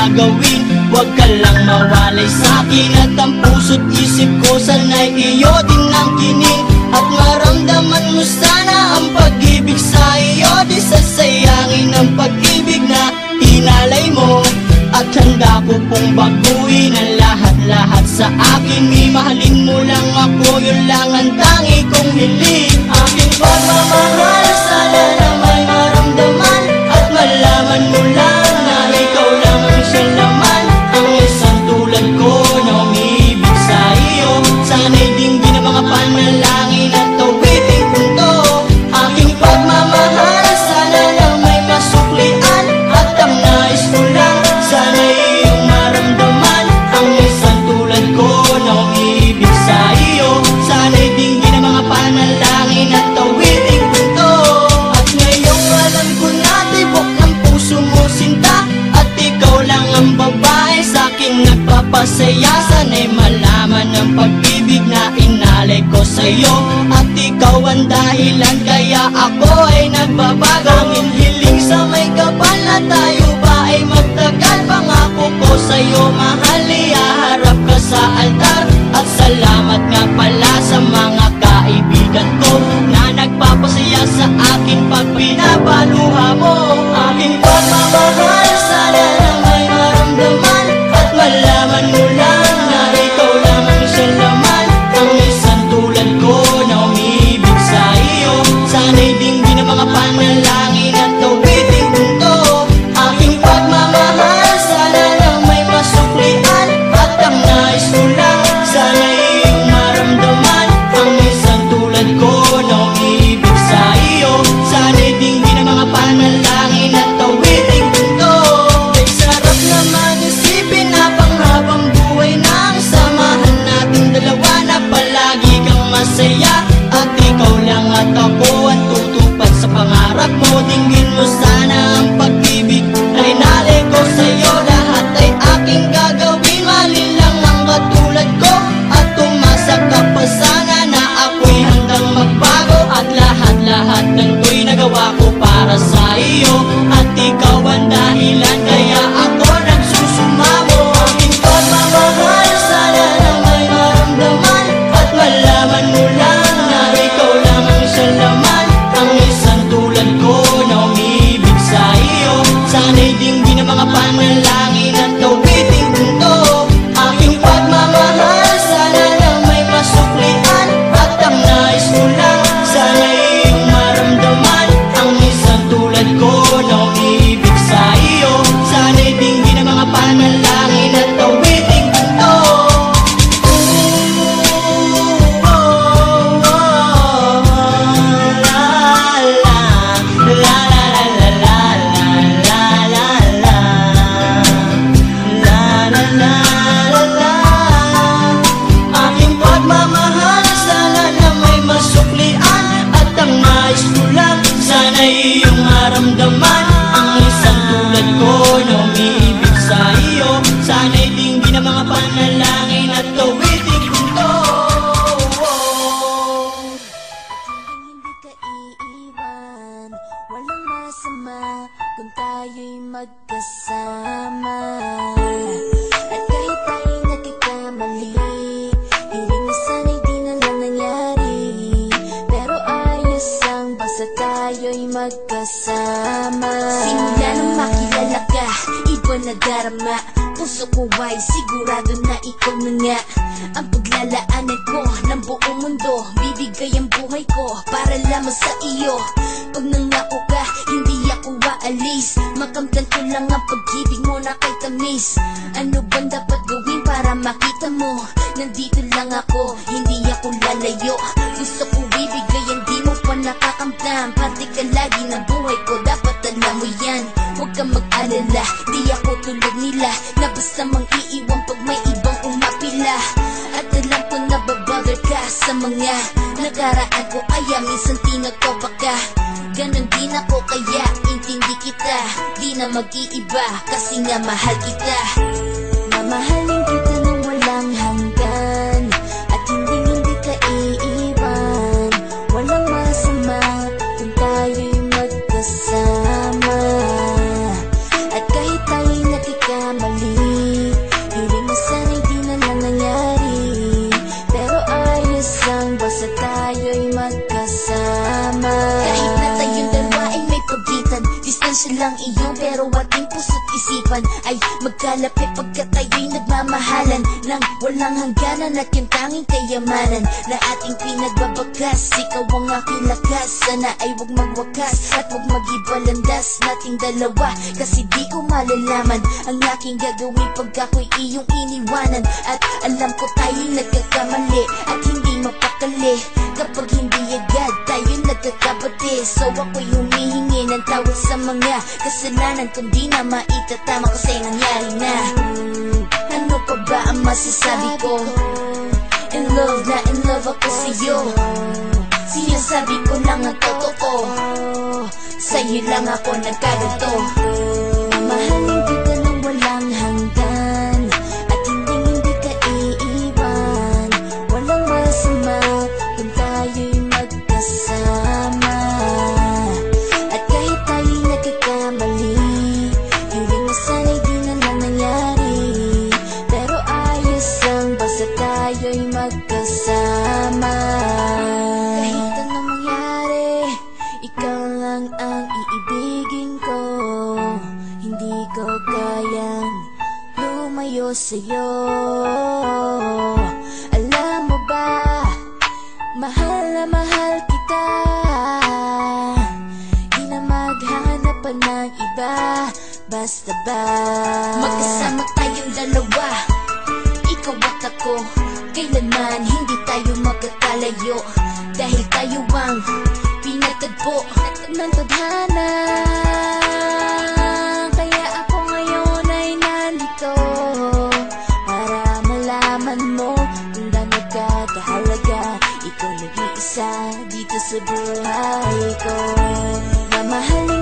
gagawin. Huwag ka lang mawalay sa'kin at ang puso't isip ko sana'y iyo din ang kining. At maramdaman mo sana ang pag-ibig sa iyo, di sasayangin ang pag-ibig na inalay mo. At handa ko pong baguhin ang lahat-lahat sa akin. Mahalin mo lang ako, yun lang ang tangi kong hiling. Aking pagmamahal, sana na may maramdaman at malaman mo lang na ikaw lang ang siya naman. Ang isang tulad ko na umibig sa iyo, sana'y dinggin ang mga panalangin at awiting punto. Aking pagmamahal, sana na may masuklian at ang nais ko lang, sana'y iyong maramdaman. Ang isang tulad ko na umibig sa iyo, sana'y dinggin ang mga panalangin at awiting punto. At ngayong alam ko na tibok ng puso mo sinta, at ikaw lang ang babae sa'king nagpapasaya. Sana'y malaman ang pag-ibig na inalay ko sa'yo, at ikaw ang dahilan kaya ako ay nagbabago. Ang hiling sa may kapal na tayo ba ay magtagal. Pangako ko sa'yo mahal, ihaharap ka sa altar. At salamat nga pala sa mga kaibigan ko na nagpapasaya sa akin pag pinapaluha mo. Aking pagmamahal, sana na may maramdaman at malaman mo lang na ikaw lang ang siya naman. Ang isang tulad ko na umibig sa iyo, sana'y dinggin ang mga panalangin at awiting punto. Aking pagmamahal, sana lang may masuklian at ang nais ko lang, sana'y iyong maramdaman. Ang isang tulad ko na umibig sa iyo, sana'y dinggin ang mga panalangin at awiting punto. Ay sarap naman isipin na panghabang buhay na ang samahan nating dalawa, na palagi kang masaya at ikaw lang at ako ang tutupad sa pangarap mo. Dinggin mo sana ang pag-ibig na inalay ko sa'yo, lahat ay aking gagawin. Mali lang ang katulad ko at umasa ka pa sana na ako'y handang magbago. At lahat-lahat ng ko'y nagawa ko para sa iyo, at ikaw ang dahilan kaya ako nagsusumamo. Aking pagmamahal, sana na may maramdaman at malaman mo lang na ikaw lang ang siya naman. Ang isang tulad ko na umibig sa iyo, sana'y dinggin ang mga panalangin at awiting punto. Aking pagmamahal, sana lang may masuklian at ang nais ko lang, sana'y iyong maramdaman. Ang isang tulad ko na umibig sa iyo, sana'y dinggin ang mga panalangin at awiting punto. Aking pagmamahal, sana na may masuklian at ang nais ko lang, sana'y iyong maramdaman. Ang isang tulad ko na umibig sa iyo, sana'y dinggin ang mga panalangin at awiting punto. Hindi ka iiwan, walang masama kung tayo'y magkasama. At kahit tayo'y nagkakamali, hiling na sana'y di na lang nangyari. Pero ayos lang basta tayo'y magkasama. Simula nang makilala ka, iba na darama. Puso ko ay sigurado na ikaw na nga ang paglalaanan ko ng buong mundo. Bibigay ang buhay ko para lamang sa iyo. Pag nangako ka, hindi ako aalis. Makamtan ko lang ang pag-ibig mo na kay tamis. Ano bang dapat gawin para makita mo? Nandito lang ako, hindi ako lalayo. Gusto ko bibigay, hindi mo pa nakakamtam. Parte ka lagi ng buhay ko, dapat alam mo yan. Huwag kang mag-alala, di ako tulad nila na basta mang iiwan pag may ibang umapila. At alam ko na babother ka sa mga nakaraan ko, kaya minsan tinagpapa ka. Ganon din ako kaya intindi kita, di na mag-iiba kasi nga mahal kita. Mamahalin kita nang walang hanggan, at hindi ka iiwan. Walang masama kung tayo'y magkasama. At kahit tayo'y nagkakamali, puso't isipan ay magkalapit pagkat tayo'y nagmamahalan ng walang hangganan at yung tanging kayamanan na ating pinagbabakas. Ikaw ang aking lakas, sana ay wag magwakas at wag mag-ibalandas nating dalawa, kasi di ko malalaman ang aking gagawin pag ako'y iyong iniwanan. At alam ko tayo'y nagkakamali at hindi mapakali kapag hindi agad tayo nagkakabati. So ako'y humihingi ng tawad sa mga kasalanan kung di na maitatama kasi nangyari na. Ano pa ba ang masasabi ko? In love na in love ako sa'yo. Sinasabi ko lang ang totoo, sa'yo lang ako nagkaganto. Mahalin kita ng walang hanggan at hindi ka iiwan. Walang masama kung tayo'y magkasama. At kahit tayo'y nagkakamali, hiling na sana'y di na nangyari. Pero ayos lang basta tayo'y magkasama. Kahit anong mangyari, ikaw lang ang iibigin ko. Hindi ko kayang lumayo sa'yo. Alam mo ba, mahal na mahal kita. Di na maghanap pa ng iba. Basta ba magkasama tayong dalawa, ikaw at ako, kailanman hindi tayo magkakalayo. Dahil tayo ang pinagtagpo ng tadhana. Kaya ako ngayon ay nandito para malaman mo kung gaano ka kahalaga. Ikaw nag-iisa dito sa buhay ko. Mamahalin